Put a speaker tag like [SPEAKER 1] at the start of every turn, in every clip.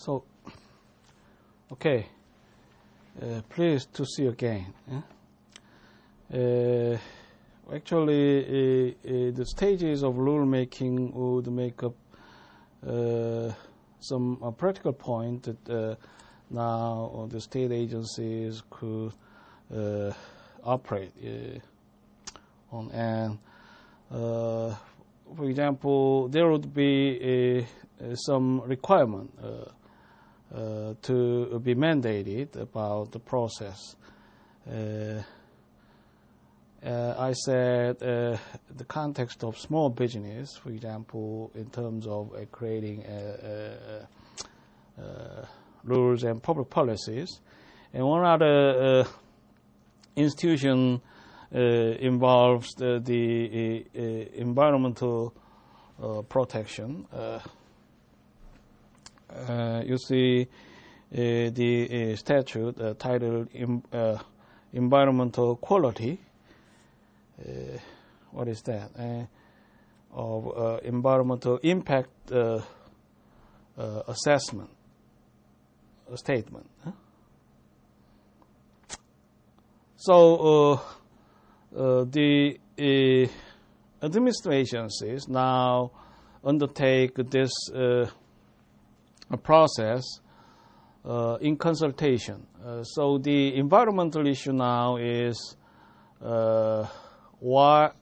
[SPEAKER 1] So, okay, pleased to see you again. Actually, the stages of rulemaking would make up some practical point that now the state agencies could operate on. And for example, there would be some requirement to be mandated about the process. I said the context of small business, for example, in terms of creating rules and public policies. And one other institution involves the environmental protection. You see the statute titled Environmental Quality. What is that? Of environmental impact assessment statement. So the administrations now undertake this process in consultation. So the environmental issue now is widely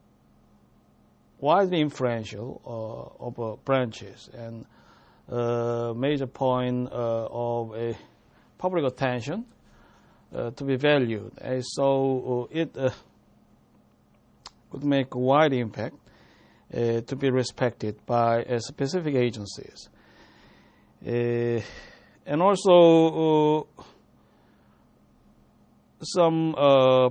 [SPEAKER 1] influential of branches, and major point of a public attention to be valued. So it could make a wide impact to be respected by specific agencies. And also some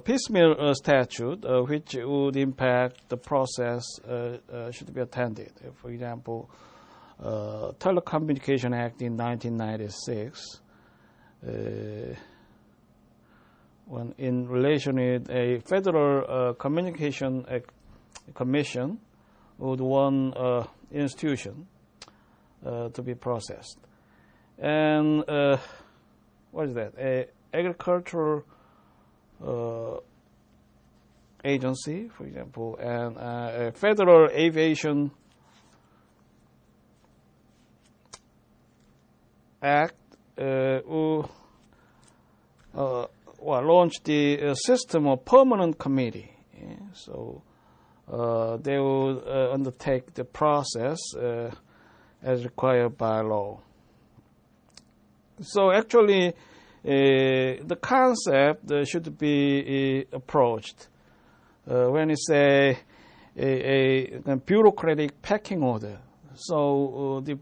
[SPEAKER 1] piecemeal statute which would impact the process should be attended. For example, Telecommunication Act in 1996, when in relation with a Federal Communication Commission with one institution to be processed. And what is that? A agricultural agency, for example, and a Federal Aviation Act launched the system of permanent committee. So they will undertake the process as required by law. So actually, the concept should be approached when it's a bureaucratic pecking order. So the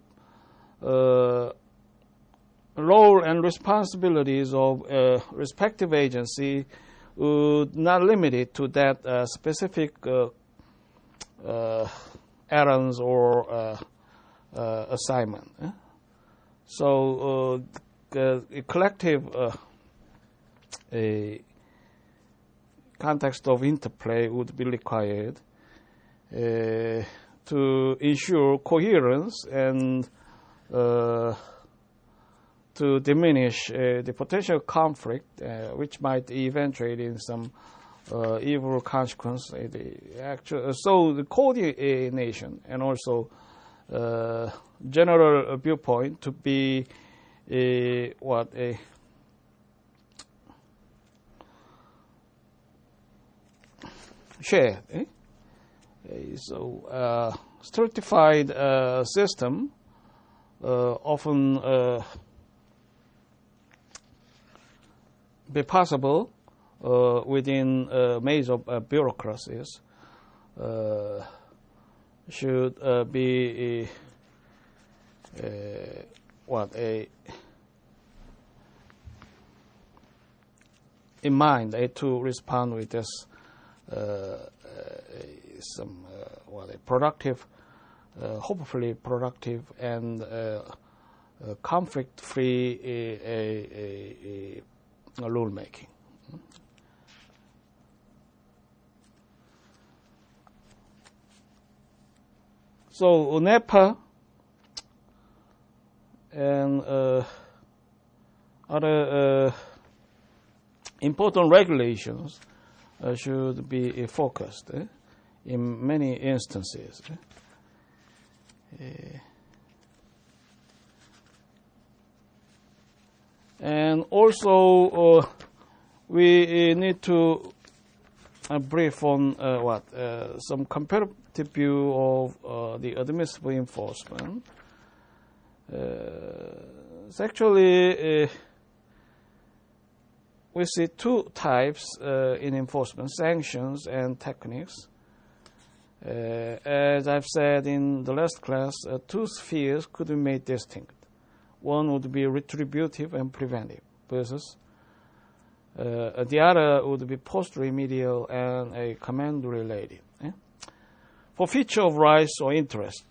[SPEAKER 1] role and responsibilities of a respective agency would not limit it to that specific errands or assignment. So a collective a context of interplay would be required to ensure coherence and to diminish the potential conflict which might eventuate in some evil consequence. So the coordination and also general viewpoint to be shared. So stratified system often be possible within major bureaucracies. Should be in mind to respond with this some a productive, hopefully productive and conflict-free rulemaking. So NEPA And other important regulations should be focused in many instances. And also we need to brief on some comparative view of the administrative enforcement. Actually, we see two types in enforcement: sanctions and techniques. As I've said in the last class, two spheres could be made distinct. One would be retributive and preventive versus the other would be post-remedial and a command-related. For feature of rights or interest,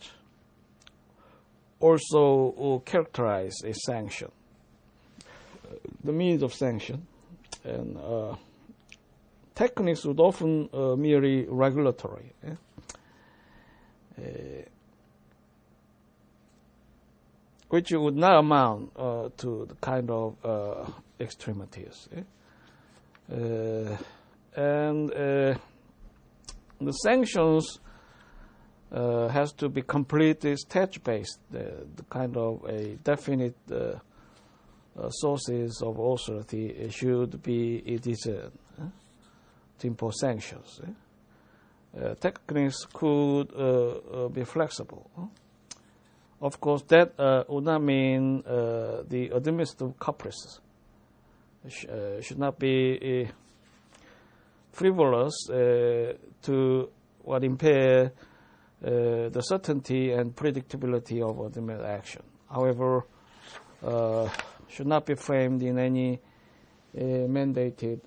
[SPEAKER 1] also characterize a sanction, the means of sanction, and techniques would often merely regulatory. Which would not amount to the kind of extremities. And the sanctions has to be completely statute-based, the kind of a definite sources of authority should be discerned to impose sanctions. Techniques could be flexible. Of course, that would not mean the administrative caprices should not be frivolous to what impair the certainty and predictability of administrative action. However, should not be framed in any mandated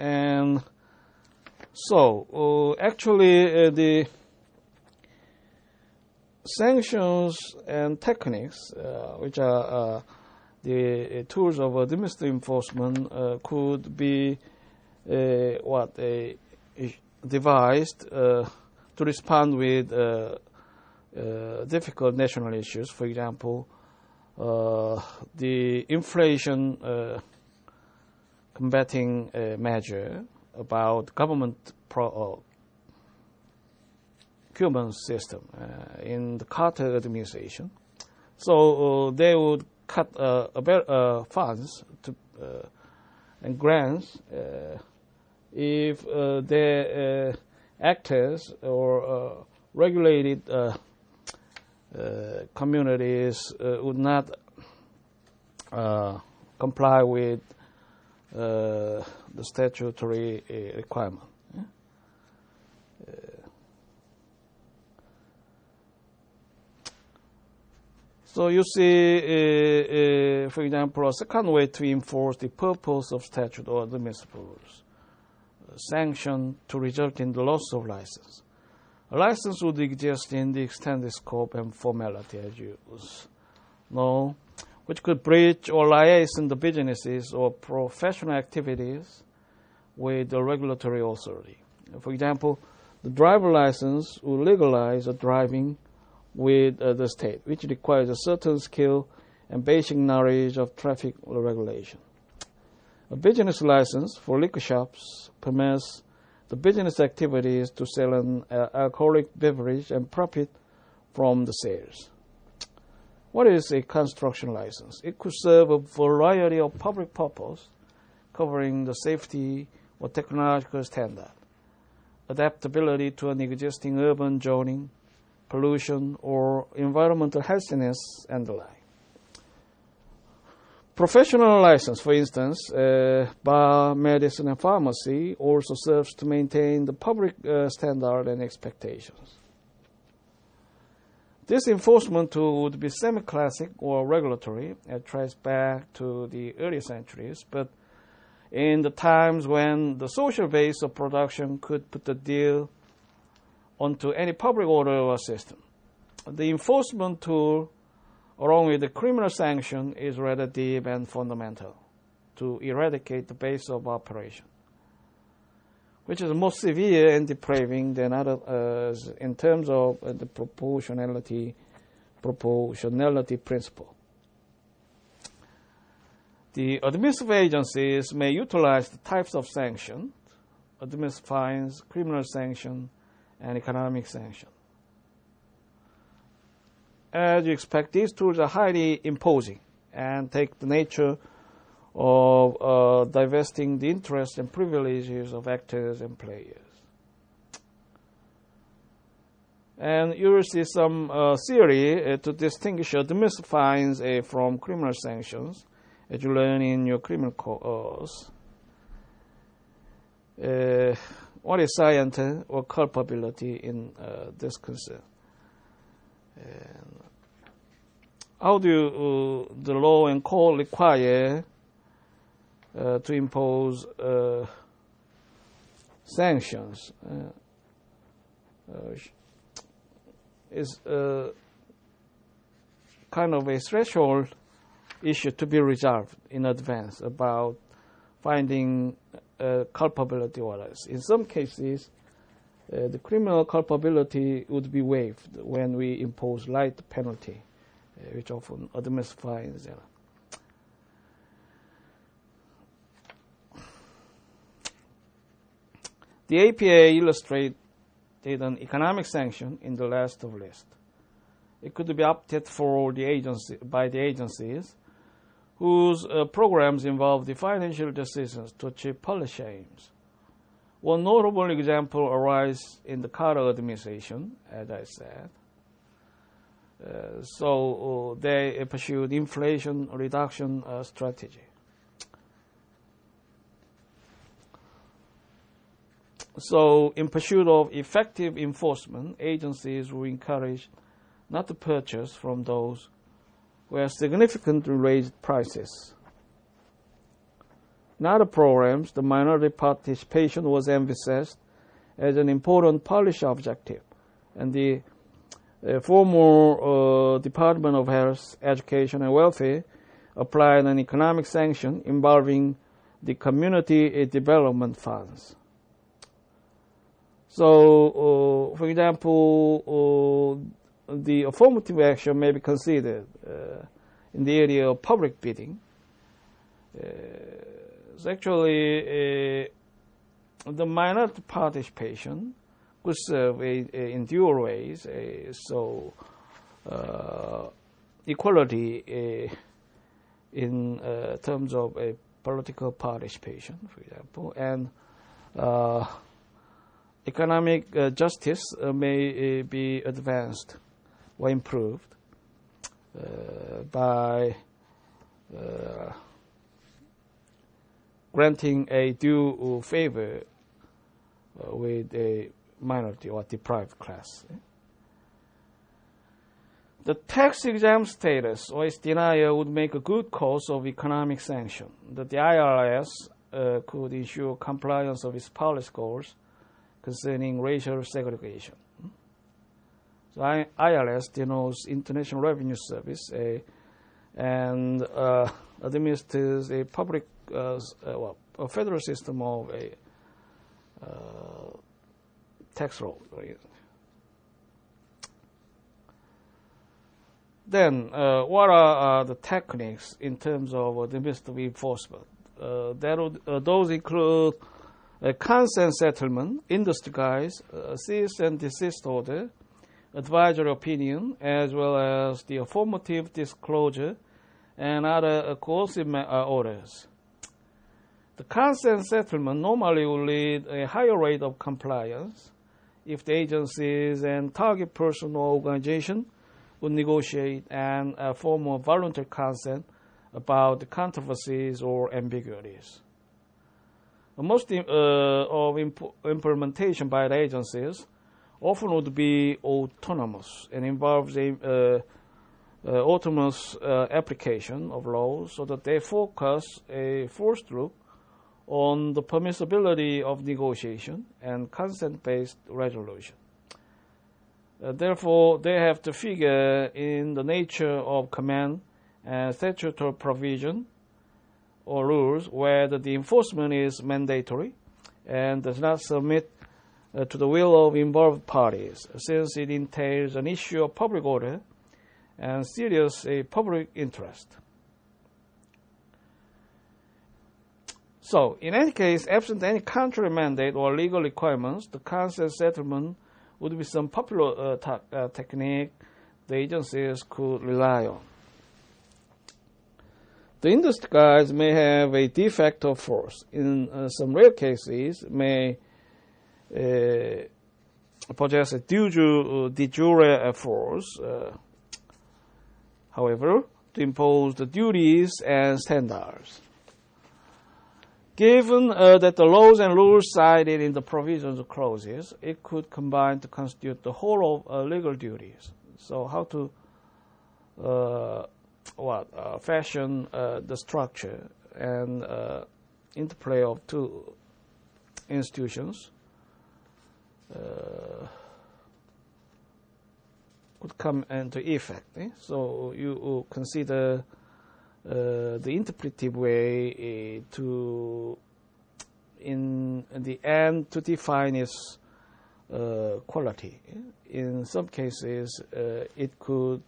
[SPEAKER 1] and so actually the sanctions and techniques, which are the tools of administrative enforcement, could be devised to respond with difficult national issues. For example, the inflation combating measure about government procurement system in the Carter administration. So they would cut funds to, and grants if their actors or regulated communities would not comply with the statutory requirement. So you see, for example, a second way to enforce the purpose of statute or administrative rules: sanction to result in the loss of license. A license would exist in the extended scope and formality, as you know, which could breach or liaise in the businesses or professional activities with the regulatory authority. For example, the driver license will legalize driving with the state, which requires a certain skill and basic knowledge of traffic regulation. A business license for liquor shops permits the business activities to sell an alcoholic beverage and profit from the sales. What is a construction license? It could serve a variety of public purpose, covering the safety or technological standard, adaptability to an existing urban zoning, pollution or environmental healthiness, and the like. Professional license, for instance, bar, medicine, and pharmacy, also serves to maintain the public standard and expectations. This enforcement tool would be semi-classic or regulatory. It traces back to the early centuries, but in the times when the social base of production could put the deal onto any public order or system. The enforcement tool, along with the criminal sanction, is rather deep and fundamental to eradicate the base of operation. which is more severe and depraving than others in terms of the proportionality principle. The administrative agencies may utilize the types of sanction: administrative fines, criminal sanction, and economic sanction. As you expect, these tools are highly imposing and take the nature of divesting the interests and privileges of actors and players. And you will see some theory to distinguish administrative fines from criminal sanctions, as you learn in your criminal course. What is scienter or culpability in this concern? How do the law and court require to impose sanctions? Is kind of a threshold issue to be resolved in advance about finding culpability or else. In some cases, the criminal culpability would be waived when we impose light penalty, which often administrative fines. The APA illustrated an economic sanction in the last of list. It could be opted for by the agencies whose programs involve the financial decisions to achieve policy aims. One notable example arises in the Carter administration, as I said. So they pursued inflation reduction strategy. So in pursuit of effective enforcement, agencies were encouraged not to purchase from those who have significantly raised prices. In other programs, the minority participation was emphasized as an important policy objective, and the former Department of Health, Education and Welfare applied an economic sanction involving the community development funds. So, for example, the affirmative action may be considered in the area of public bidding. So actually, the minority participation could serve in dual ways. So, equality in terms of political participation, for example, and economic justice may be advanced or improved by granting a due favor with a minority or deprived class. The tax-exempt status or its denial would make a good cause of economic sanction, that the IRS could ensure compliance of its policy goals concerning racial segregation. So IRS denotes International Revenue Service and administers a public, a federal system of a tax law. Then, what are the techniques in terms of administrative enforcement? Those include a consent settlement, industry guides, cease and desist order, advisory opinion, as well as the affirmative disclosure and other coercive orders. The consent settlement normally will lead a higher rate of compliance if the agencies and target person or organization would negotiate and form a voluntary consent about the controversies or ambiguities. Most of implementation by the agencies often would be autonomous and involves a autonomous application of laws, so that they focus a forced look on the permissibility of negotiation and consent-based resolution. Therefore, they have to figure in the nature of command and statutory provision or rules whether the enforcement is mandatory and does not submit to the will of involved parties, since it entails an issue of public order and serious public interest. So, in any case, absent any contrary mandate or legal requirements, the consent settlement would be some popular technique the agencies could rely on. The industry guides may have a de facto force. In some rare cases, may possess a de jure force, however, to impose the duties and standards. Given that the laws and rules cited in the provisions clauses, it could combine to constitute the whole of legal duties. So how to fashion the structure and interplay of two institutions could come into effect. So you consider the interpretive way to, in the end, to define its quality. In some cases, it could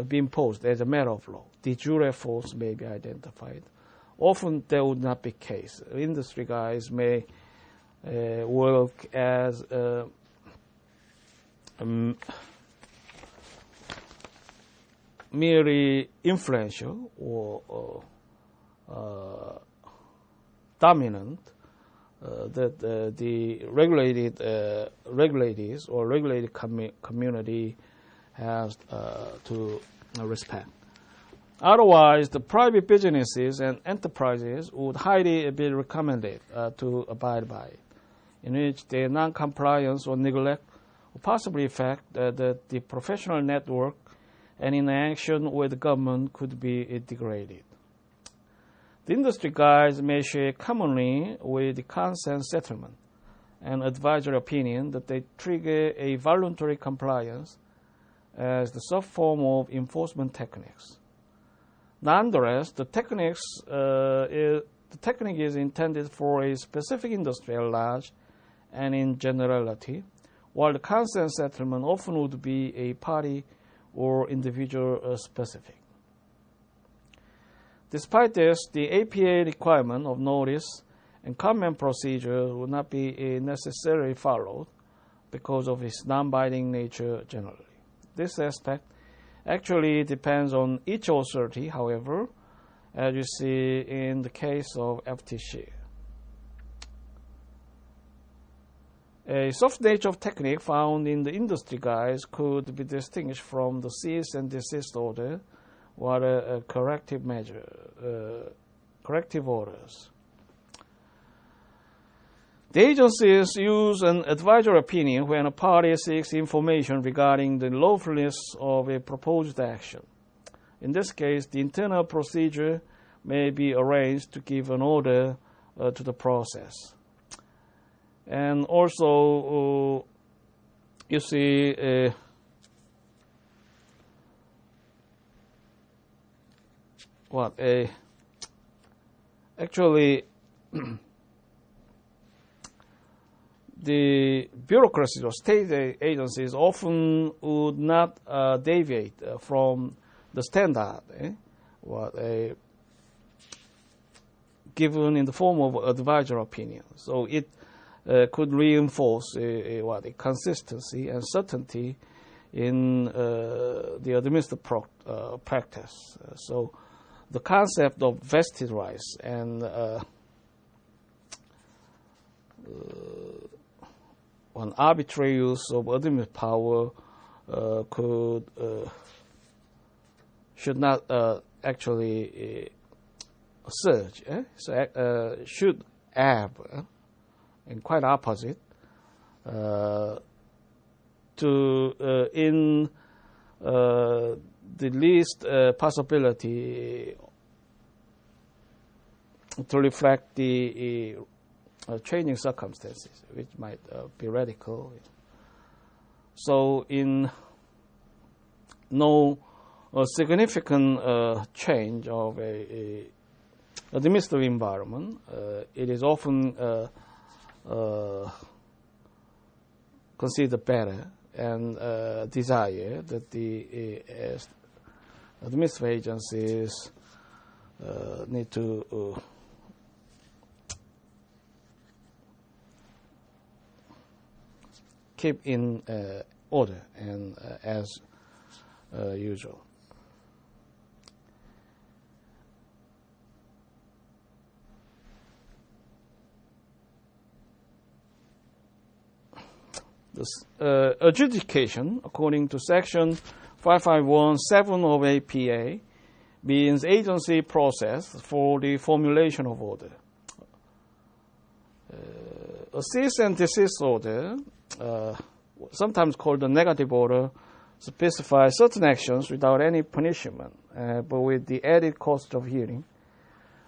[SPEAKER 1] be imposed as a matter of law. De jure force may be identified. Often that would not be the case. Industry guys may work as merely influential or dominant that the regulators or regulated community has to respect. Otherwise, the private businesses and enterprises would highly be recommended to abide by, in which their non-compliance or neglect will possibly affect the professional network, and inaction with the government could be degraded. The industry guides may share commonly with the consent settlement and advisory opinion that they trigger a voluntary compliance as the sub-form of enforcement techniques. Nonetheless, the technique is intended for a specific industry at large and in generality, while the consent settlement often would be a party or individual specific. Despite this, the APA requirement of notice and comment procedure will not be necessarily followed because of its non-binding nature generally. This aspect actually depends on each authority, however, as you see in the case of FTC. A soft nature of technique found in the industry guides could be distinguished from the cease and desist order, or a corrective orders. The agencies use an advisory opinion when a party seeks information regarding the lawfulness of a proposed action. In this case, the internal procedure may be arranged to give an order to the process. And also, you see, actually, the bureaucracies or state agencies often would not deviate from the standard given in the form of advisory opinion. So it could reinforce a consistency and certainty in the administrative practice. So the concept of vested rights and an arbitrary use of administrative power should not actually surge. So should ebb, and quite opposite to in the least possibility to reflect the changing circumstances, which might be radical. So in no significant change of a administrative environment, it is often consider better and desire that the administrative agencies need to keep in order and as usual. This adjudication, according to Section 551(7) of APA, means agency process for the formulation of order. A cease and desist order, sometimes called a negative order, specifies certain actions without any punishment, but with the added cost of hearing,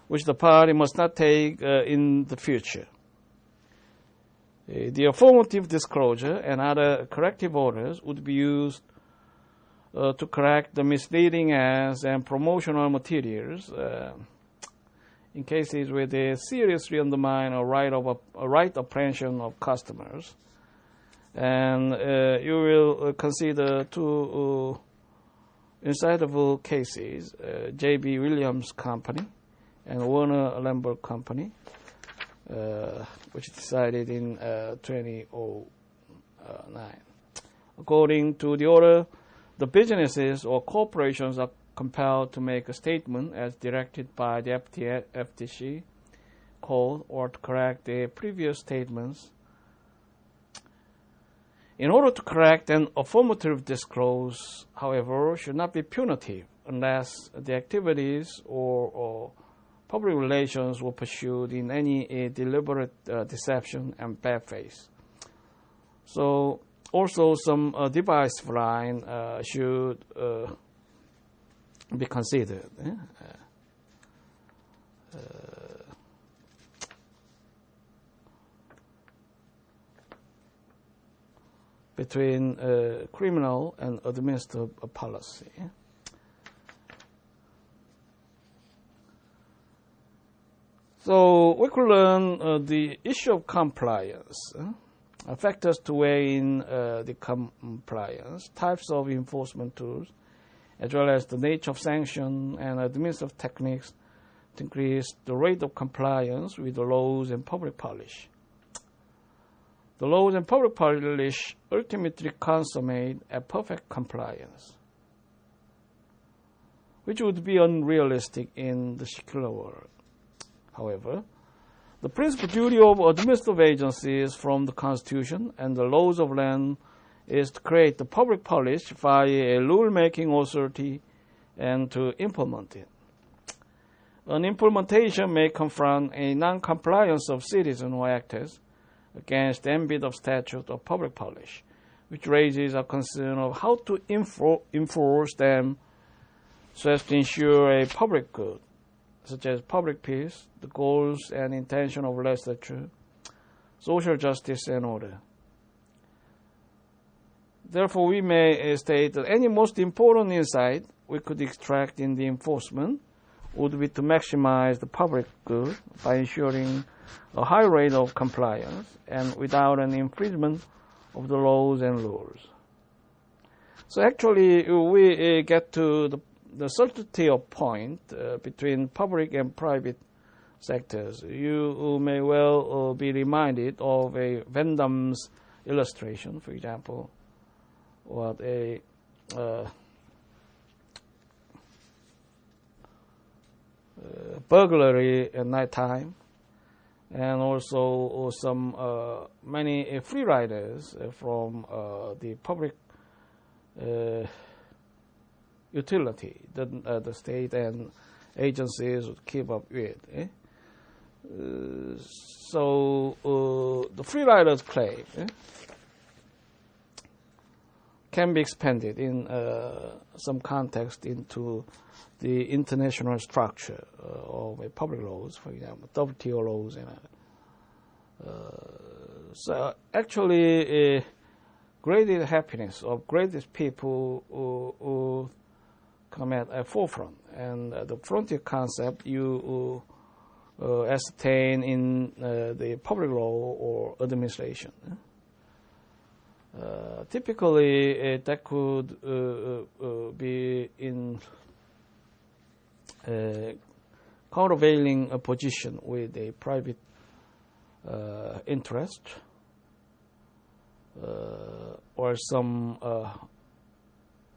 [SPEAKER 1] which the party must not take in the future. The affirmative disclosure and other corrective orders would be used to correct the misleading ads and promotional materials in cases where they seriously undermine a right apprehension of customers. And you will consider two incitable cases, J.B. Williams Company and Warner Lambert Company, which decided in 2009. According to the order, the businesses or corporations are compelled to make a statement as directed by the FTC code or to correct their previous statements. In order to correct an affirmative disclose, however, should not be punitive unless the activities or public relations were pursued in any deliberate deception and bad faith. So also some device line should be considered. Between criminal and administrative policy. So we could learn the issue of compliance, factors to weigh in the compliance, types of enforcement tools, as well as the nature of sanction and administrative techniques to increase the rate of compliance with the laws and public policy. The laws and public policy ultimately consummate a perfect compliance, which would be unrealistic in the secular world. However, the principal duty of administrative agencies from the Constitution and the laws of land is to create the public policy via a rule-making authority and to implement it. An implementation may confront a non-compliance of citizens or actors against the ambit of statute or public policy, which raises a concern of how to enforce them so as to ensure a public good, such as public peace, the goals and intention of legislature, social justice and order. Therefore, we may state that any most important insight we could extract in the enforcement would be to maximize the public good by ensuring a high rate of compliance and without an infringement of the laws and rules. So actually, we get to the certainty of point between public and private sectors. You may well be reminded of a Van Damme's illustration, for example, what a burglary at night time, and also some many free riders from the public utility that the state and agencies would keep up with. So the free riders claim can be expanded in some context into the international structure of public laws, for example, WTO laws. So actually, greatest happiness of greatest people who come at a forefront. And the frontier concept, you ascertained in the public law or administration. Typically, that could be in countervailing a position with a private interest or some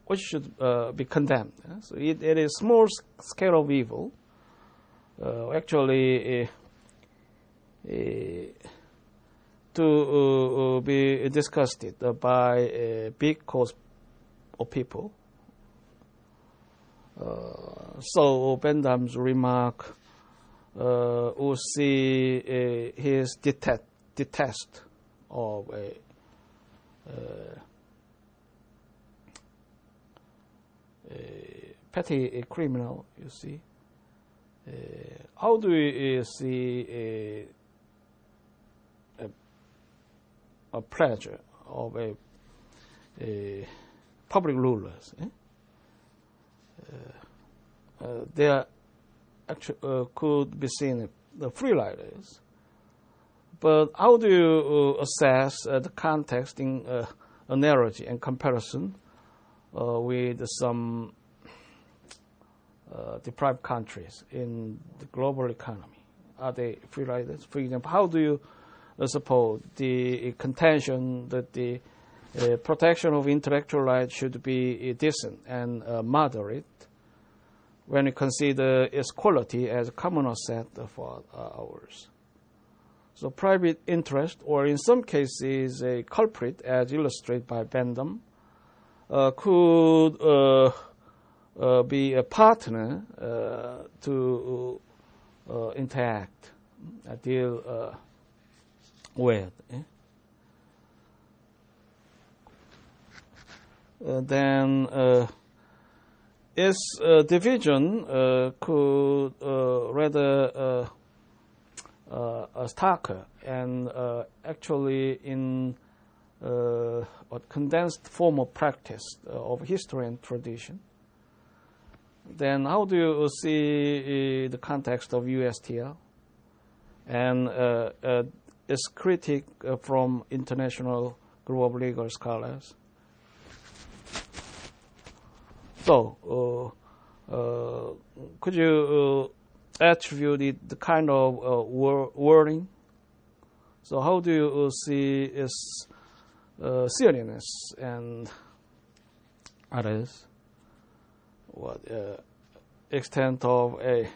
[SPEAKER 1] which should be condemned. So it is small scale of evil, actually to be discussed by a big cause of people. So Bendham's remark will see his detest of a petty criminal, you see. How do we see a pleasure of a public rulers? There actually could be seen the free riders, but how do you assess the context in analogy and comparison with some deprived countries in the global economy? Are they free riders? For example, how do you suppose the contention that the protection of intellectual rights should be decent and moderate when you consider its quality as a common asset for ours? So private interest, or in some cases a culprit, as illustrated by Bentham, could be a partner to interact, deal with. Then its division could rather starker and actually in a condensed form of practice of history and tradition. Then how do you see the context of USTR and its critique from international group of legal scholars? So, could you attribute the kind of wording? So how do you see its seriousness and others? What extent of a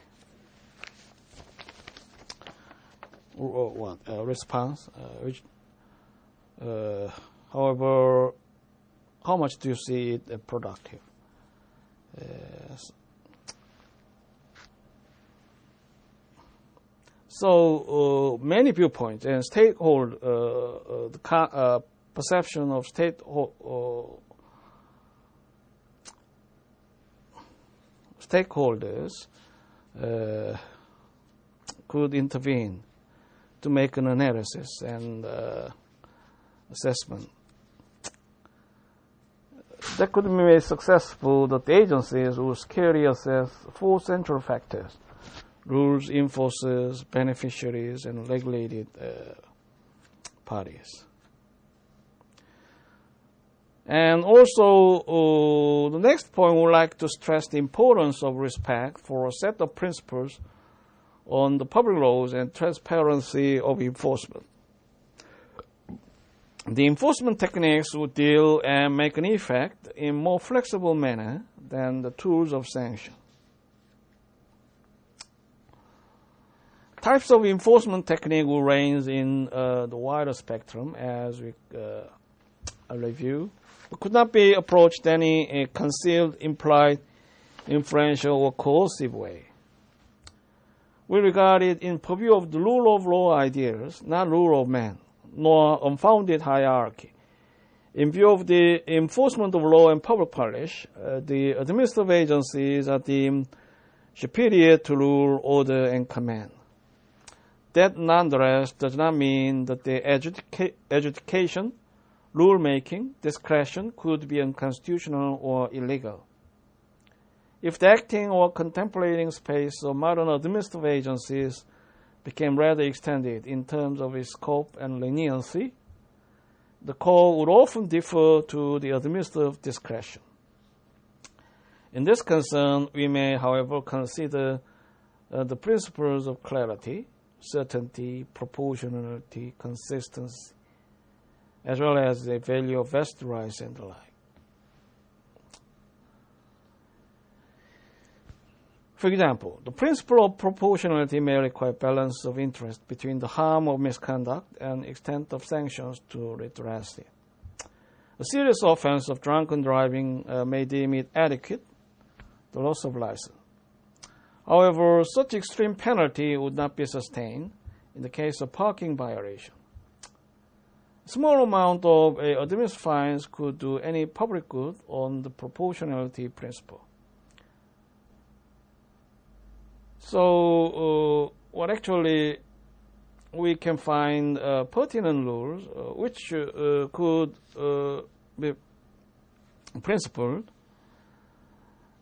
[SPEAKER 1] response? Which, however, how much do you see it productive? So many viewpoints and stakeholder the perception of stakeholders could intervene to make an analysis and assessment. That could be made successful that the agencies will squarely assess four central factors: rules, enforcers, beneficiaries, and regulated parties. And also, the next point, we would like to stress the importance of respect for a set of principles on the public laws and transparency of enforcement. The enforcement techniques would deal and make an effect in more flexible manner than the tools of sanction. Types of enforcement technique will range in the wider spectrum as we review. It could not be approached any concealed, implied, inferential, or coercive way. We regard it in purview of the rule of law ideas, not rule of man, nor unfounded hierarchy. In view of the enforcement of law and public policy, the administrative agencies are deemed superior to rule, order, and command. That nonetheless does not mean that the adjudication, rulemaking, discretion could be unconstitutional or illegal. If the acting or contemplating space of modern administrative agencies became rather extended in terms of its scope and leniency, the code would often defer to the administrative discretion. In this concern, we may, however, consider the principles of clarity, certainty, proportionality, consistency, as well as the value of vested rights and the like. For example, the principle of proportionality may require balance of interest between the harm of misconduct and extent of sanctions to redress it. A serious offense of drunken driving may deem it adequate, the loss of license. However, such extreme penalty would not be sustained in the case of parking violation. A small amount of administrative fines could do any public good on the proportionality principle. So, what actually we can find pertinent rules which could be principled,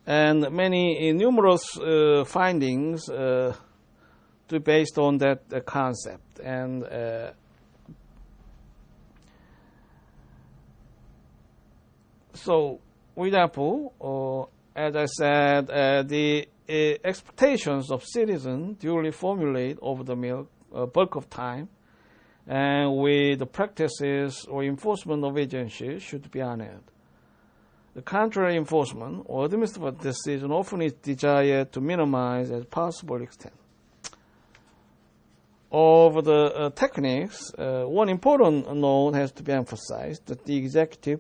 [SPEAKER 1] and many numerous findings to based on that concept. And so, for example, as I said, the expectations of citizens duly formulate over the bulk of time, and with the practices or enforcement of agencies should be honored. The contrary enforcement or administrative decision often is desired to minimize as possible extent. Of the techniques, one important note has to be emphasized, that the executive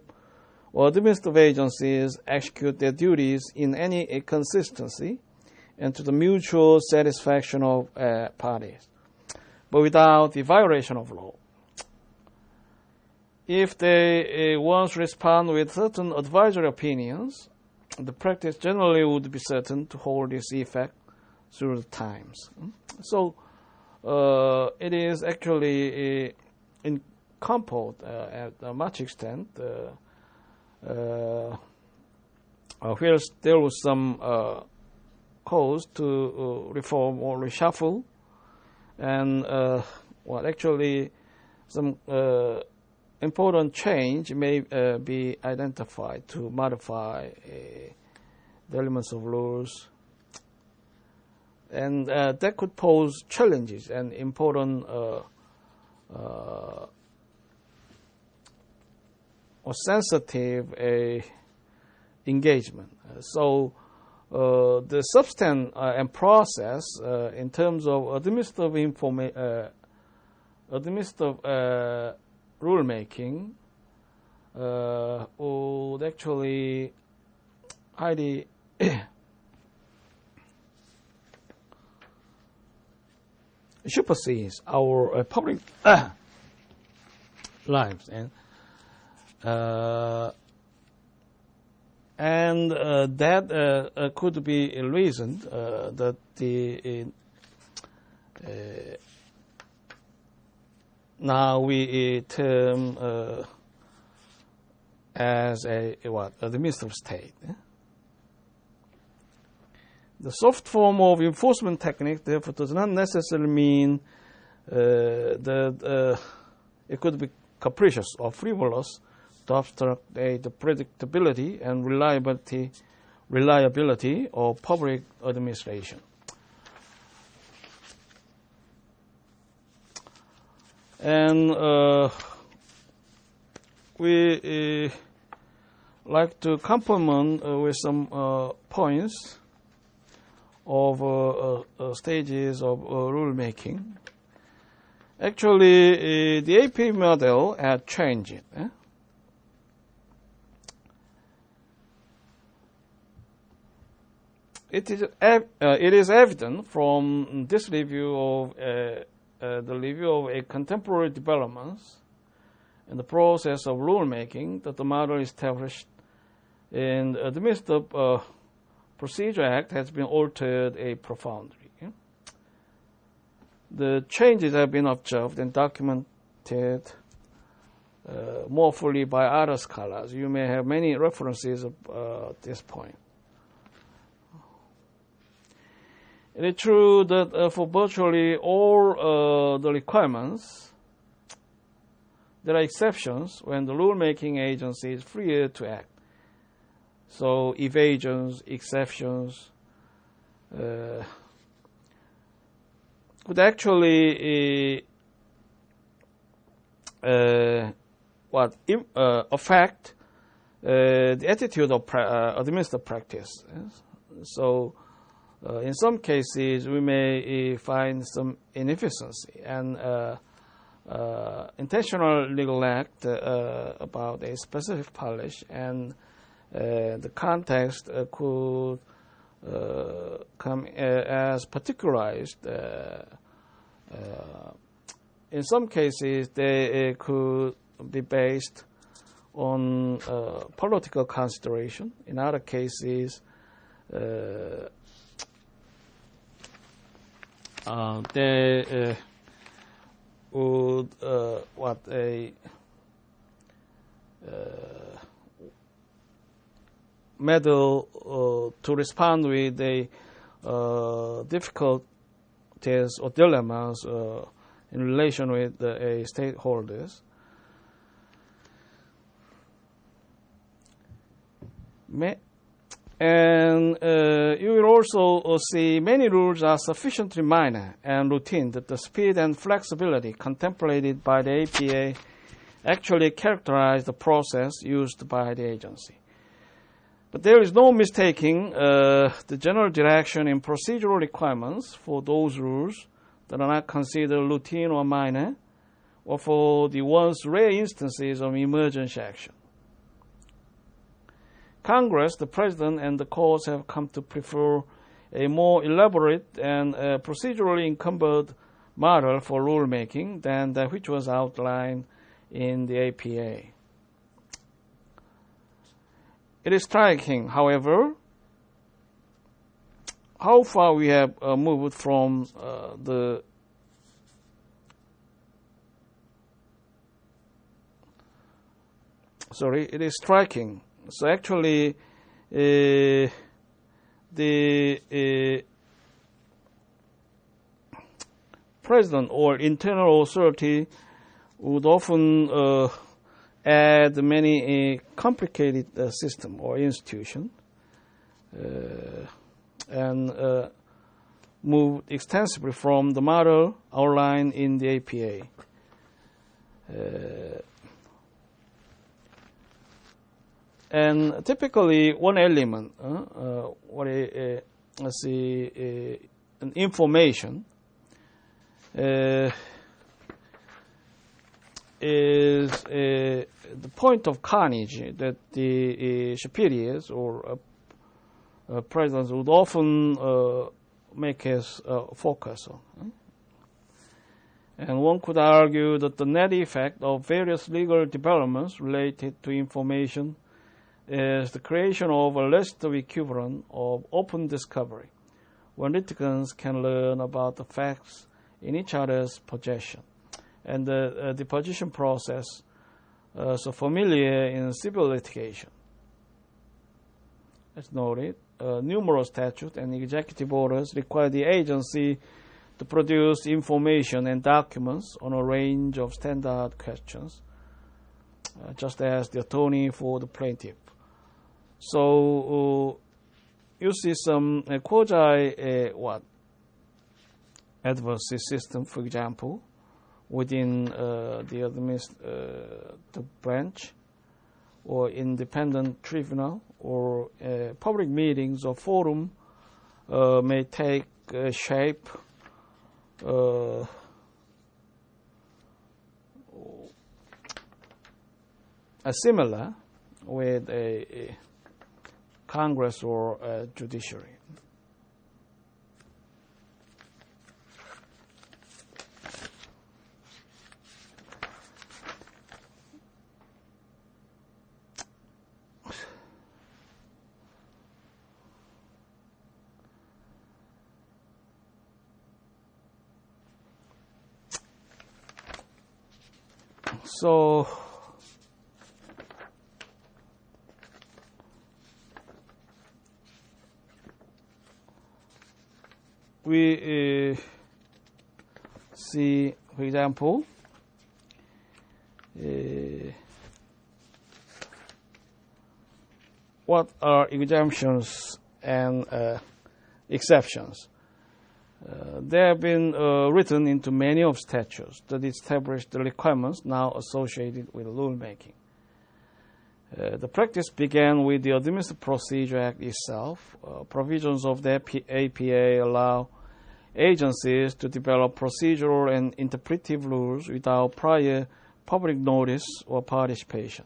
[SPEAKER 1] or administrative agencies execute their duties in any consistency and to the mutual satisfaction of parties, but without the violation of law. If they once respond with certain advisory opinions, the practice generally would be certain to hold this effect through the times. So it is actually encompassed at a much extent where there was some cause to reform or reshuffle, and actually some important change may be identified to modify the elements of laws, and that could pose challenges and important or sensitive engagement. So the substance and process in terms of administrative rulemaking would actually highly supersedes our public lives, and that could be a reason that the now we term as a administrative state. The soft form of enforcement technique, therefore, does not necessarily mean that it could be capricious or frivolous to obstruct the predictability and reliability of public administration. And we like to complement with some points of stages of rulemaking. Actually, the AP model had changed. It is evident from this review of the review of a contemporary developments in the process of rulemaking that the model established in the Administrative Procedure Act has been altered profoundly. The changes have been observed and documented more fully by other scholars. You may have many references at this point. It is true that for virtually all the requirements, there are exceptions when the rule-making agency is free to act. So evasions, exceptions could actually affect the attitude of administrative practice. Yes? So in some cases, we may find some inefficiency and intentional neglect about a specific policy, and the context could come as particularized. In some cases, they could be based on political consideration. In other cases, they would meddle to respond with the difficulties or dilemmas in relation with the stakeholders. And you will also see many rules are sufficiently minor and routine that the speed and flexibility contemplated by the APA actually characterize the process used by the agency. But there is no mistaking the general direction in procedural requirements for those rules that are not considered routine or minor, or for the once rare instances of emergency action. Congress, the President, and the courts have come to prefer a more elaborate and procedurally encumbered model for rulemaking than that which was outlined in the APA. It is striking, however, how far we have moved from it is striking. So actually, the president or internal authority would often add many complicated system or institution and move extensively from the model outlined in the APA. And typically, one element, an information, is the point of carnage that the superiors or presidents would often make us focus on. And one could argue that the net effect of various legal developments related to information is the creation of a legislative equivalent of open discovery, when litigants can learn about the facts in each other's possession. And the deposition process so familiar in civil litigation. As noted, numerous statutes and executive orders require the agency to produce information and documents on a range of standard questions, just as the attorney for the plaintiff. So you see some adversary system, for example, within the branch or independent tribunal, or public meetings or forum may take shape similar with a Congress or a judiciary. So we see, for example, what are exemptions and exceptions. They have been written into many of statutes that establish the requirements now associated with rulemaking. The practice began with the Administrative Procedure Act itself. Provisions of the APA allow agencies to develop procedural and interpretive rules without prior public notice or participation.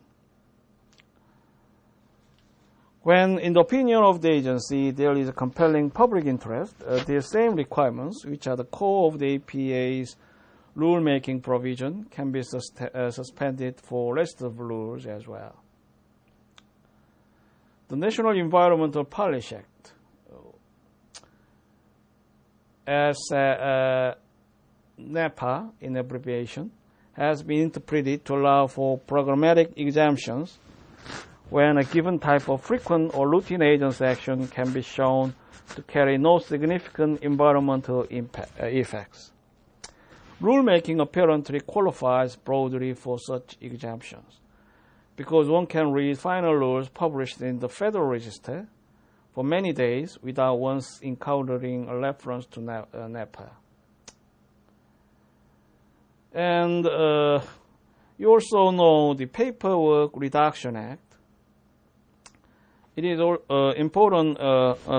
[SPEAKER 1] When, in the opinion of the agency, there is a compelling public interest, the same requirements, which are the core of the APA's rulemaking provision, can be suspended for rest of rules as well. The National Environmental Policy Act, as NEPA in abbreviation, has been interpreted to allow for programmatic exemptions when a given type of frequent or routine agency action can be shown to carry no significant environmental effects. Rulemaking apparently qualifies broadly for such exemptions, because one can read final rules published in the Federal Register for many days without once encountering a reference to NEPA. And you also know the Paperwork Reduction Act. It is an important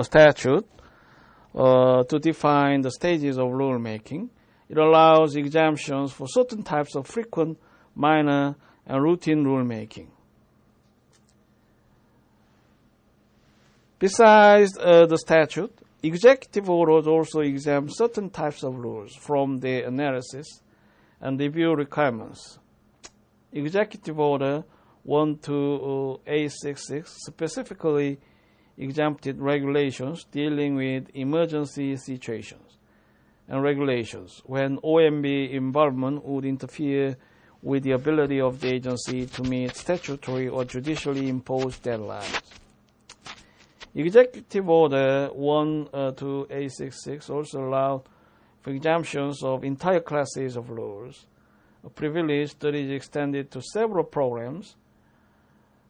[SPEAKER 1] statute to define the stages of rulemaking. It allows exemptions for certain types of frequent, minor, and routine rulemaking. Besides the statute, executive orders also exempt certain types of rules from the analysis and review requirements. Executive Order 1-866 specifically exempted regulations dealing with emergency situations and regulations when OMB involvement would interfere with the ability of the agency to meet statutory or judicially imposed deadlines. Executive Order 1-866 also allowed for exemptions of entire classes of rules, a privilege that is extended to several programs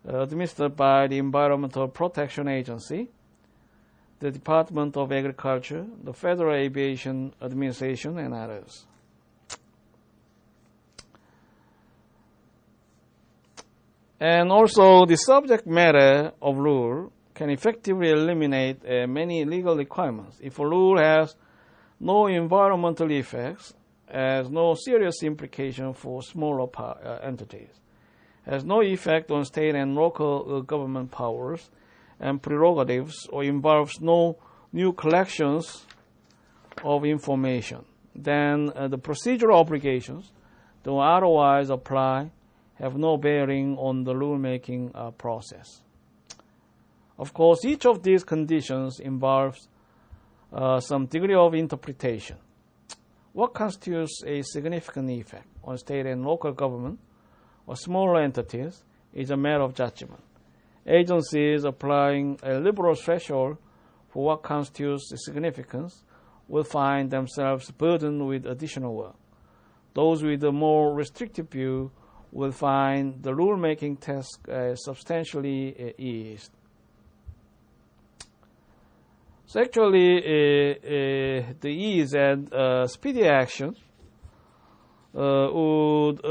[SPEAKER 1] administered by the Environmental Protection Agency, the Department of Agriculture, the Federal Aviation Administration, and others. And also, the subject matter of rule can effectively eliminate many legal requirements. If a rule has no environmental effects, has no serious implication for smaller entities, has no effect on state and local government powers and prerogatives, or involves no new collections of information, then the procedural obligations that will otherwise apply have no bearing on the rulemaking process. Of course, each of these conditions involves some degree of interpretation. What constitutes a significant effect on state and local government or smaller entities is a matter of judgment. Agencies applying a liberal threshold for what constitutes significance will find themselves burdened with additional work. Those with a more restrictive view will find the rulemaking task substantially eased. So actually, the ease and speedy action would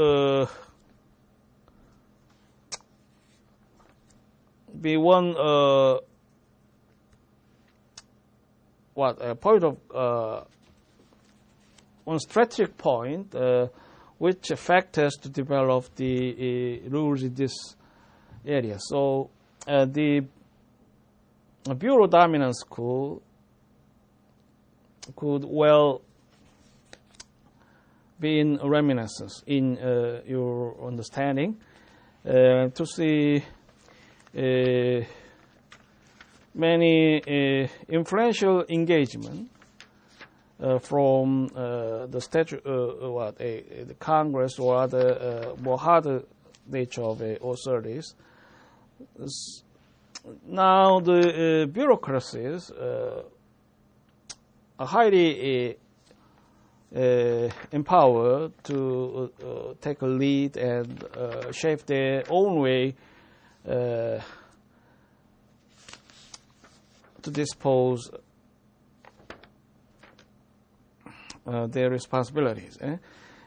[SPEAKER 1] be one point of one strategic point which factors to develop the rules in this area. So the Bureau dominance school could well be in reminiscence in your understanding to see many influential engagement from the statute, the Congress or other more harder nature of authorities. Now the bureaucracies highly empowered to take a lead and shape their own way to dispose their responsibilities.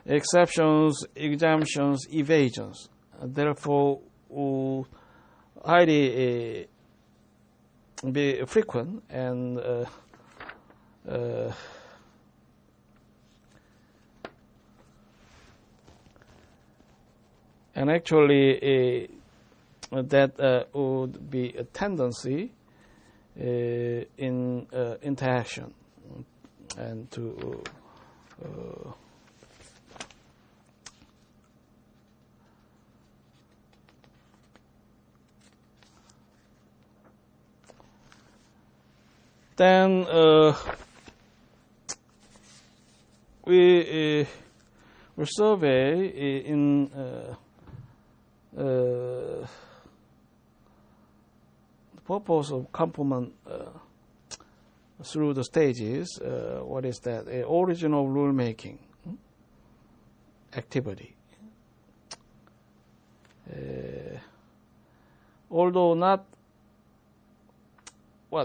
[SPEAKER 1] Exceptions, exemptions, evasions, therefore highly be frequent and actually that would be a tendency in interaction and to then we survey in the purpose of complement through the stages. What is that? Origin of rulemaking activity. Although not,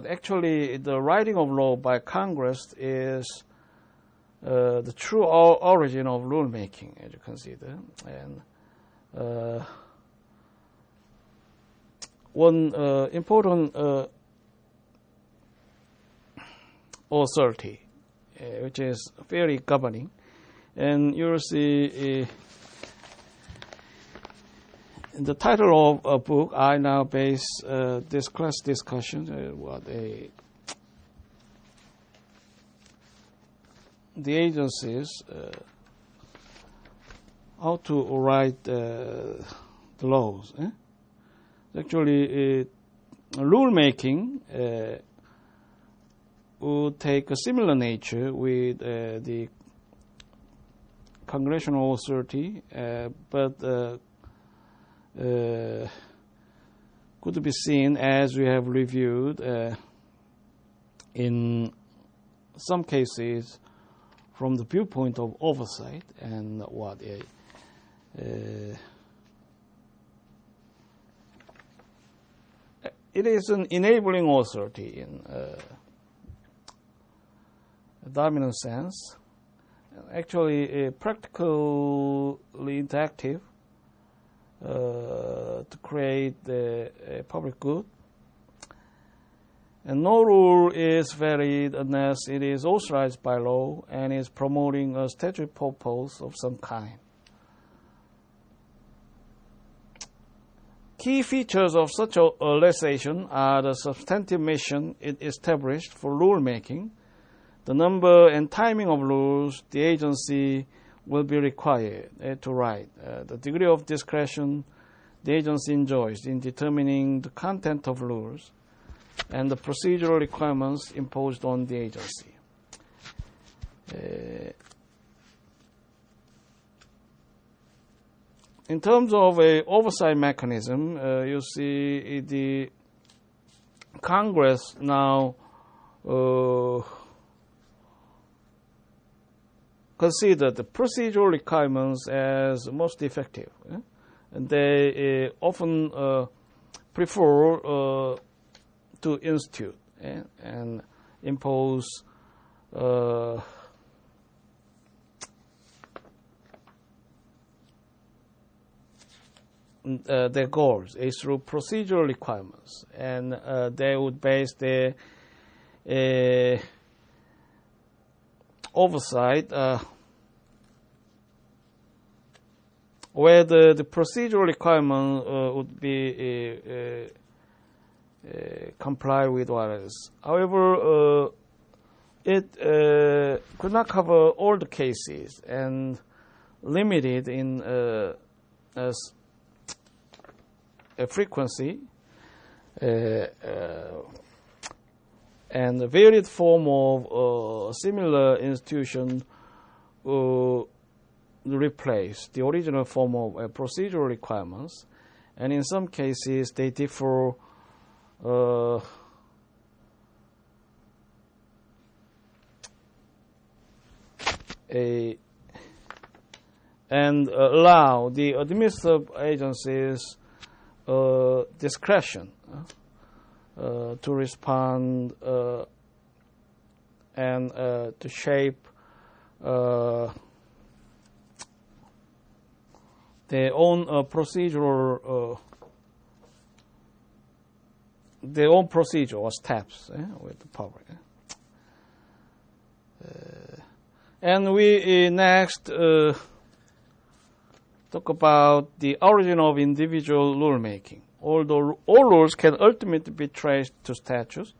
[SPEAKER 1] actually the writing of law by Congress is the true origin of rulemaking, as you consider. And one important authority, which is very governing, and you will see in the title of a book, I now base this class discussion the agencies how to write the laws. Actually, rulemaking would take a similar nature with the congressional authority, but could be seen, as we have reviewed, in some cases from the viewpoint of oversight and it is an enabling authority in a dominant sense, actually practically interactive to create the public good. And no rule is valid unless it is authorized by law and is promoting a statutory purpose of some kind. Key features of such a legislation are the substantive mission it established for rulemaking, the number and timing of rules the agency will be required to write, the degree of discretion the agency enjoys in determining the content of rules, and the procedural requirements imposed on the agency. In terms of a oversight mechanism, you see the Congress now consider the procedural requirements as most effective. And they often prefer to institute and impose their goals through procedural requirements, and they would base their oversight whether the procedural requirement would be comply with what else. However, it could not cover all the cases and limited in a frequency and a varied form of similar institution replace the original form of procedural requirements, and in some cases they differ and allow the administrative agencies discretion to respond and to shape their own procedural steps with the public. And we next talk about the origin of individual rulemaking. Although all rules can ultimately be traced to statutes,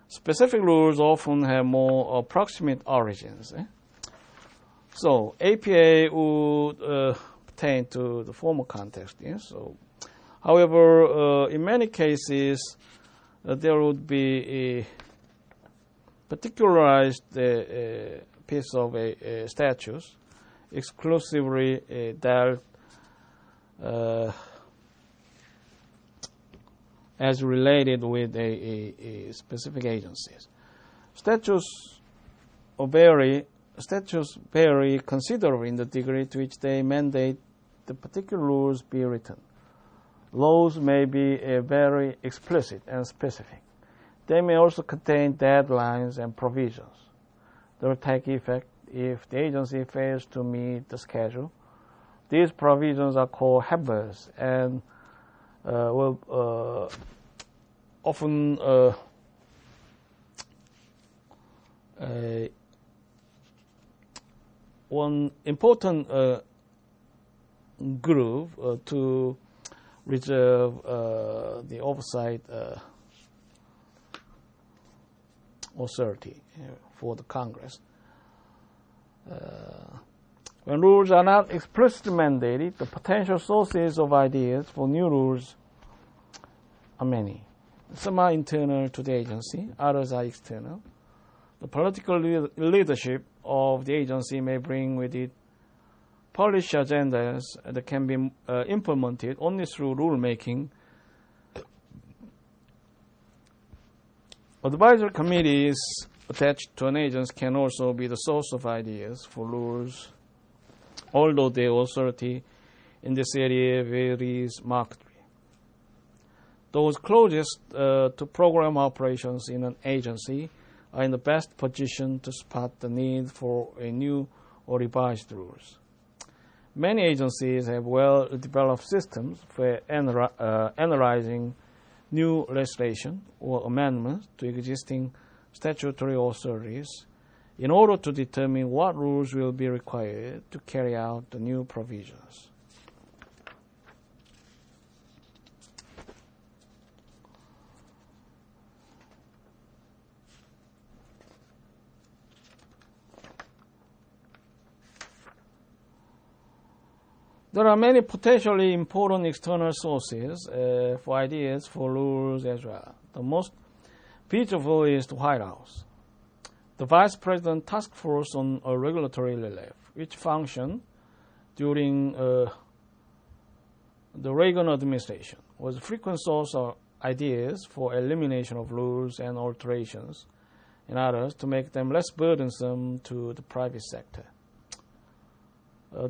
[SPEAKER 1] specific rules often have more proximate origins. So APA would pertain to the former context. So, however, in many cases, there would be a particularized piece of a statutes exclusively dealt as related with a specific agencies. Statutes vary considerably in the degree to which they mandate the particular rules be written. Laws may be very explicit and specific. They may also contain deadlines and provisions that will take effect if the agency fails to meet the schedule. These provisions are called habits and will often one important group to reserve the oversight authority for the Congress. When rules are not explicitly mandated, the potential sources of ideas for new rules are many. Some are internal to the agency, others are external. The political leadership of the agency may bring with it policy agendas that can be implemented only through rulemaking. Advisory committees attached to an agency can also be the source of ideas for rules, although their authority in this area varies markedly. Those closest to program operations in an agency are in the best position to spot the need for a new or revised rules. Many agencies have well-developed systems for analyzing new legislation or amendments to existing statutory authorities in order to determine what rules will be required to carry out the new provisions. There are many potentially important external sources for ideas for rules as well. The most beautiful is the White House, the Vice President Task Force on Regulatory Relief, which functioned during the Reagan administration, was a frequent source of ideas for elimination of rules and alterations in others to make them less burdensome to the private sector.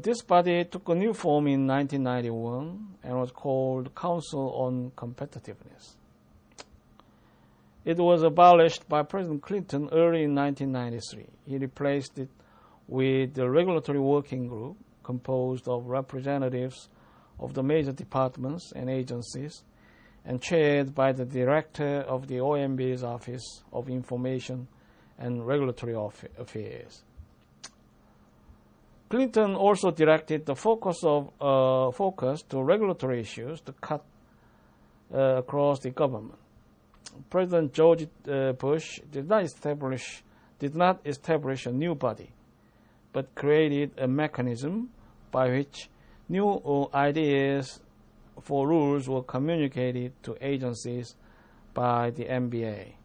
[SPEAKER 1] This body took a new form in 1991 and was called Council on Competitiveness. It was abolished by President Clinton early in 1993. He replaced it with the Regulatory Working Group, composed of representatives of the major departments and agencies, and chaired by the Director of the OMB's Office of Information and Regulatory Affairs. Clinton also directed the focus to regulatory issues to cut across the government. President George Bush did not establish a new body, but created a mechanism by which new ideas for rules were communicated to agencies by the OMB.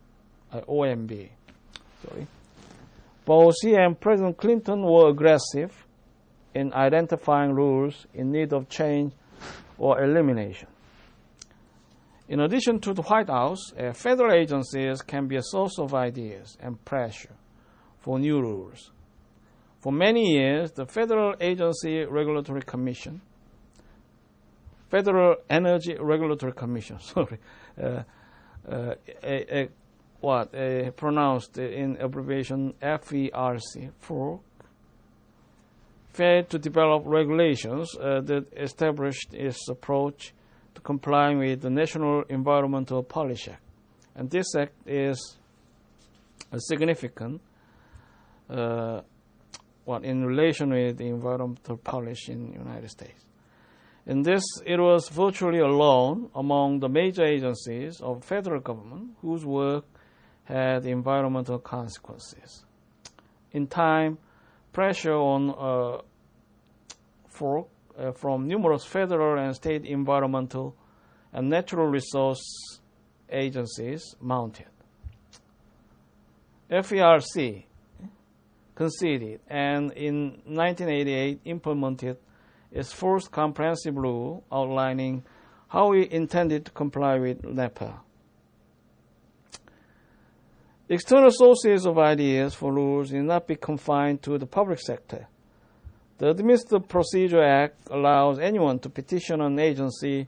[SPEAKER 1] Both he and President Clinton were aggressive in identifying rules in need of change or elimination. In addition to the White House, federal agencies can be a source of ideas and pressure for new rules. For many years, the Federal Agency Regulatory Commission, Federal Energy Regulatory Commission, pronounced in abbreviation FERC, failed to develop regulations that established its approach to complying with the National Environmental Policy Act. And this act is significant in relation with the environmental policy in the United States. In this, it was virtually alone among the major agencies of federal government whose work had environmental consequences. In time, pressure on FERC from numerous federal and state environmental and natural resource agencies mounted. FERC conceded and in 1988 implemented its first comprehensive rule outlining how it intended to comply with NEPA. External sources of ideas for rules need not be confined to the public sector. The Administrative Procedure Act allows anyone to petition an agency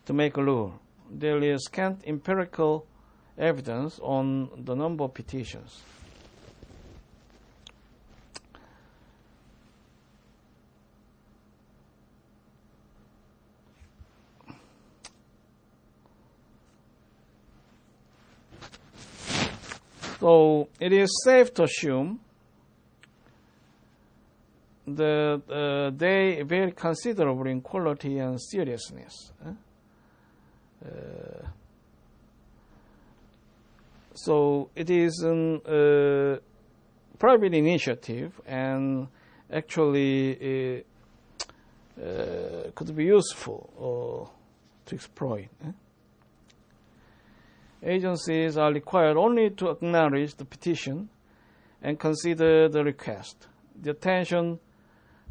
[SPEAKER 1] to make a rule. There is scant empirical evidence on the number of petitions. So it is safe to assume that they vary considerably in quality and seriousness. So it is a private initiative and actually could be useful to exploit. Agencies are required only to acknowledge the petition and consider the request. The attention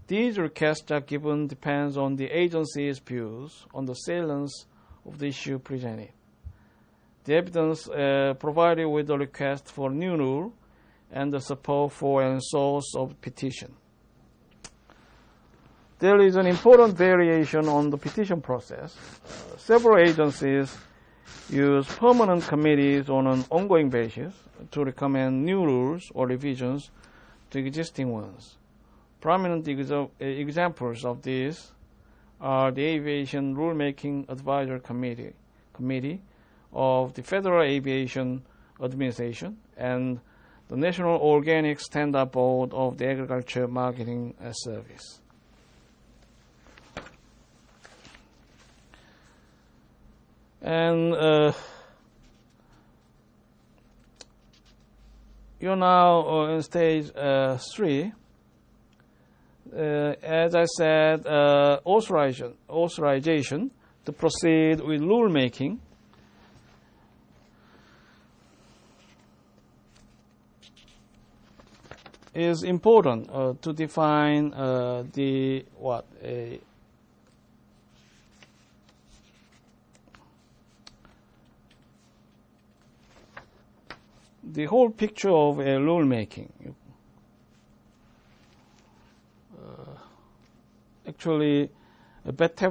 [SPEAKER 1] these requests are given depends on the agency's views on the salience of the issue presented. The evidence provided with the request for new rule and the support for and source of petition. There is an important variation on the petition process. Several agencies use permanent committees on an ongoing basis to recommend new rules or revisions to existing ones. Prominent examples of this are the Aviation Rulemaking Advisory Committee of the Federal Aviation Administration and the National Organic Standard Board of the Agriculture Marketing Service. And you're now in stage 3. As I said, authorization to proceed with rulemaking is important to define the whole picture of a rulemaking. Actually, a better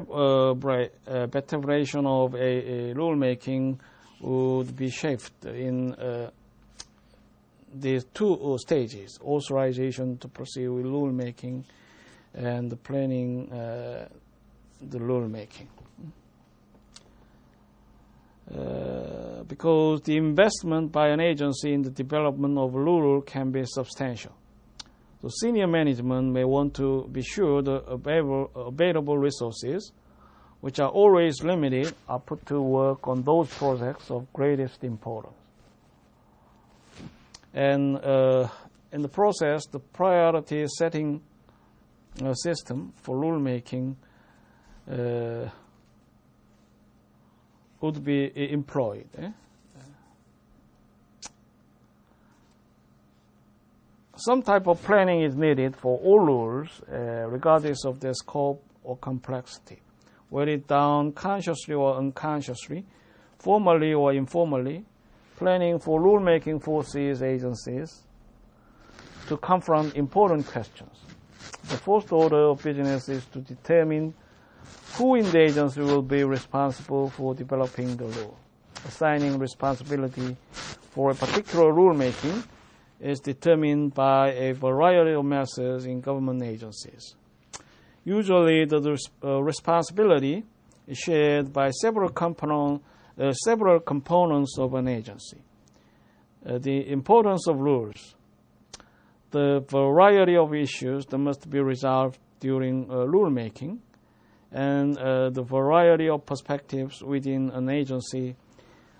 [SPEAKER 1] version of a rulemaking would be shaped in these two stages: authorization to proceed with rulemaking and the planning the rulemaking. Because the investment by an agency in the development of a rule can be substantial. So senior management may want to be sure the available resources, which are always limited, are put to work on those projects of greatest importance. And in the process, the priority setting system for rulemaking would be employed. Some type of planning is needed for all rules, regardless of their scope or complexity. Whether done consciously or unconsciously, formally or informally, planning for rulemaking forces agencies to confront important questions. The first order of business is to determine who in the agency will be responsible for developing the law. Assigning responsibility for a particular rulemaking is determined by a variety of methods in government agencies. Usually, the responsibility is shared by several components of an agency. The importance of rules, the variety of issues that must be resolved during rulemaking, and the variety of perspectives within an agency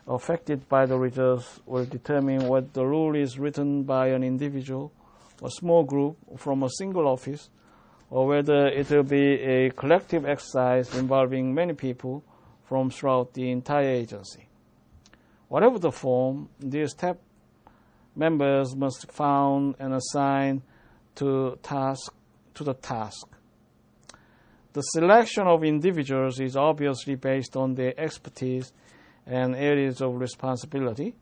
[SPEAKER 1] affected by the results will determine whether the rule is written by an individual, a small group from a single office, or whether it will be a collective exercise involving many people from throughout the entire agency. Whatever the form, these staff members must found and assigned to the task. The selection of individuals is obviously based on their expertise and areas of responsibility,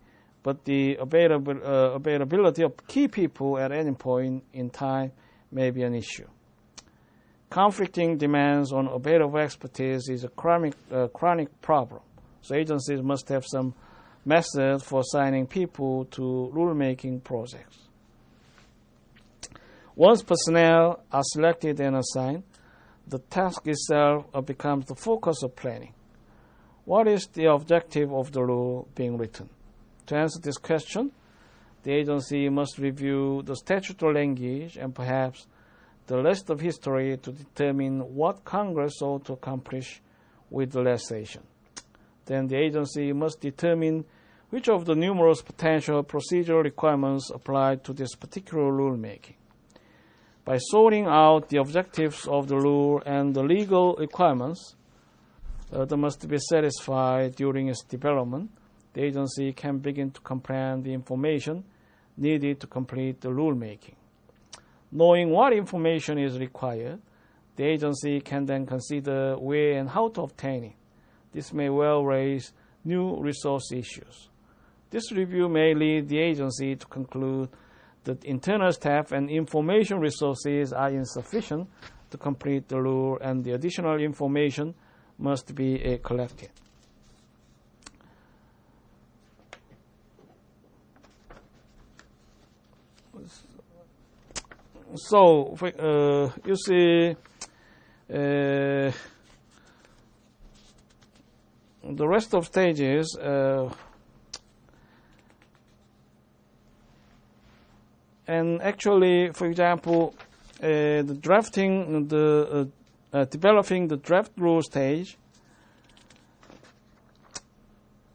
[SPEAKER 1] but the availability of key people at any point in time may be an issue. Conflicting demands on available expertise is a chronic problem, so agencies must have some method for assigning people to rulemaking projects. Once personnel are selected and assigned, the task itself becomes the focus of planning. What is the objective of the law being written? To answer this question, the agency must review the statutory language and perhaps the rest of history to determine what Congress ought to accomplish with the legislation. Then the agency must determine which of the numerous potential procedural requirements apply to this particular rulemaking. By sorting out the objectives of the rule and the legal requirements that must be satisfied during its development, the agency can begin to comprehend the information needed to complete the rulemaking. Knowing what information is required, the agency can then consider where and how to obtain it. This may well raise new resource issues. This review may lead the agency to conclude that internal staff and information resources are insufficient to complete the rule and the additional information must be collected. So, you see, the rest of stages and actually, for example, the drafting, developing the draft rule stage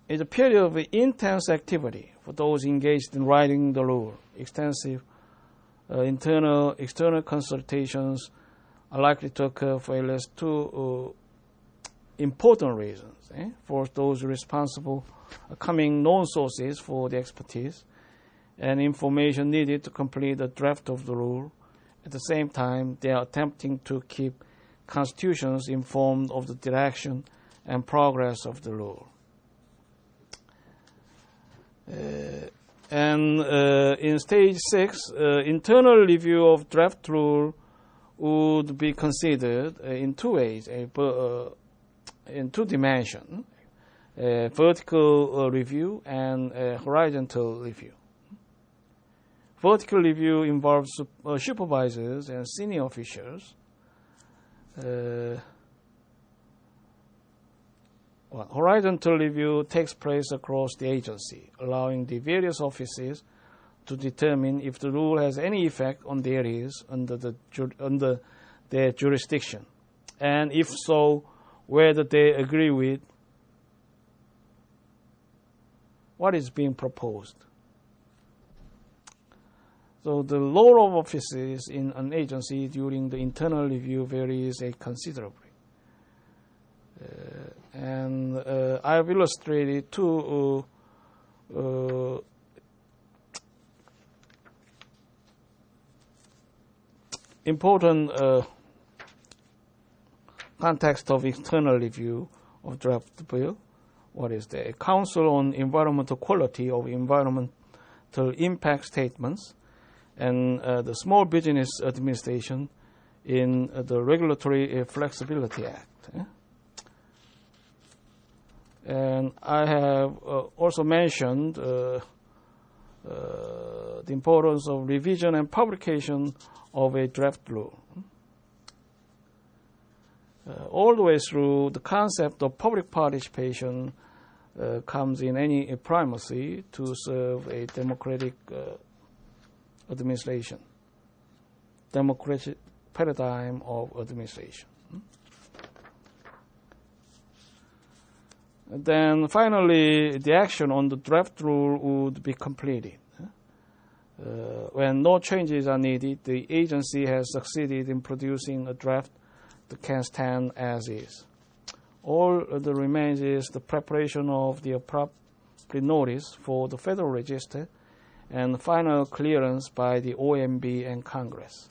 [SPEAKER 1] is a period of intense activity for those engaged in writing the rule. Extensive internal, external consultations are likely to occur for at least two important reasons. For those responsible, coming known sources for the expertise and information needed to complete the draft of the rule. At the same time, they are attempting to keep constitutions informed of the direction and progress of the rule. In stage 6, internal review of draft rule would be considered in two ways, in two dimensions, vertical review and horizontal review. Vertical review involves supervisors and senior officials. Horizontal review takes place across the agency, allowing the various offices to determine if the rule has any effect on the areas under their jurisdiction, and if so, whether they agree with what is being proposed. So the role of offices in an agency during the internal review varies considerably. And I have illustrated two important context of external review of draft bill. What is the Council on Environmental Quality of Environmental Impact Statements and the Small Business Administration in the Regulatory Flexibility Act. And I have also mentioned the importance of revision and publication of a draft rule. All the way through, the concept of public participation comes in any primacy to serve a democratic administration, democratic paradigm of administration. Then finally, the action on the draft rule would be completed. When no changes are needed, the agency has succeeded in producing a draft that can stand as is. All that remains is the preparation of the appropriate notice for the Federal Register and final clearance by the OMB and Congress.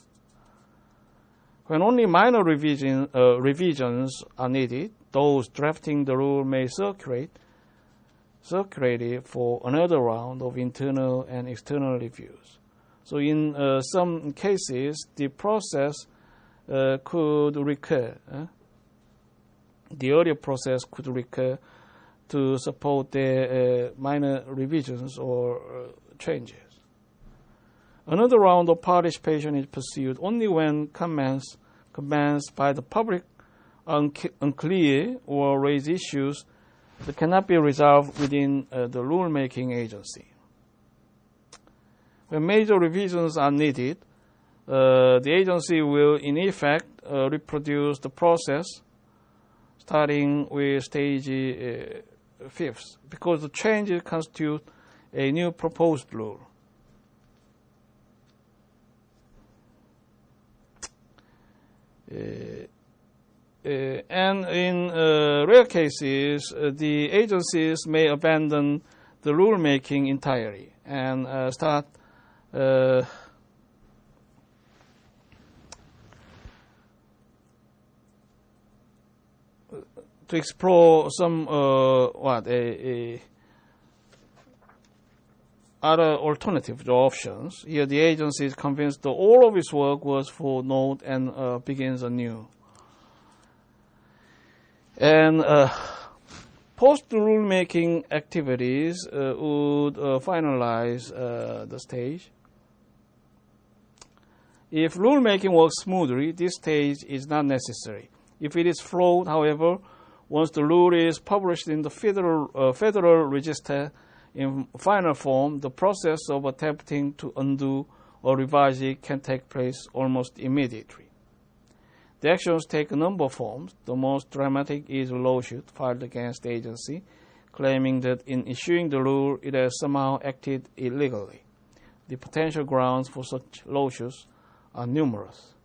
[SPEAKER 1] When only minor revisions are needed, those drafting the rule may circulate it for another round of internal and external reviews. So in some cases, the process could recur. The earlier process could recur to support the minor revisions or changes. Another round of participation is pursued only when comments by the public are unclear or raise issues that cannot be resolved within the rulemaking agency. When major revisions are needed, the agency will in effect reproduce the process starting with stage 5, because the changes constitute a new proposed rule. And in rare cases, the agencies may abandon the rulemaking entirely and start to explore some other alternative options. Here, the agency is convinced that all of its work was for naught and begins anew. And post-rulemaking activities would finalize the stage. If rulemaking works smoothly, this stage is not necessary. If it is flawed, however, once the rule is published in the Federal Register in final form, the process of attempting to undo or revise it can take place almost immediately. The actions take a number of forms. The most dramatic is a lawsuit filed against the agency, claiming that in issuing the rule, it has somehow acted illegally. The potential grounds for such lawsuits are numerous.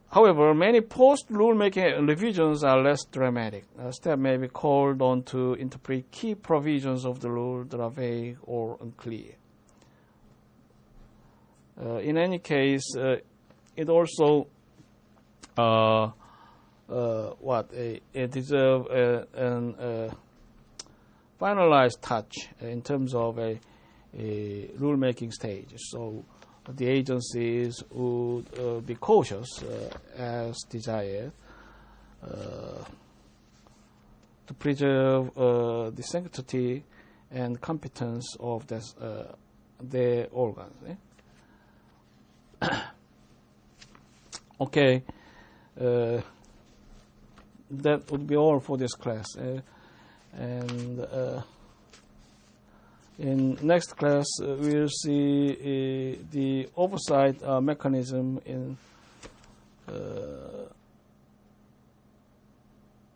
[SPEAKER 1] However, many post-rulemaking revisions are less dramatic. Staff may be called on to interpret key provisions of the rule that are vague or unclear. In any case, it also it deserves a finalized touch in terms of a rulemaking stage. So the agencies would be cautious as desired to preserve the sanctity and competence of their organs. Okay, that would be all for this class. And in next class, we'll see the oversight mechanism in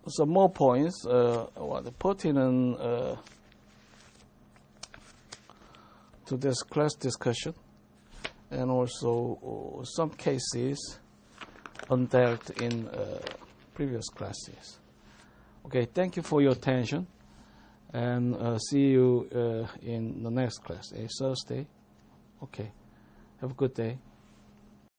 [SPEAKER 1] some more points, pertinent to this class discussion, and also some cases undealt in previous classes. Okay, thank you for your attention, and see you in the next class, Thursday. Okay, have a good day.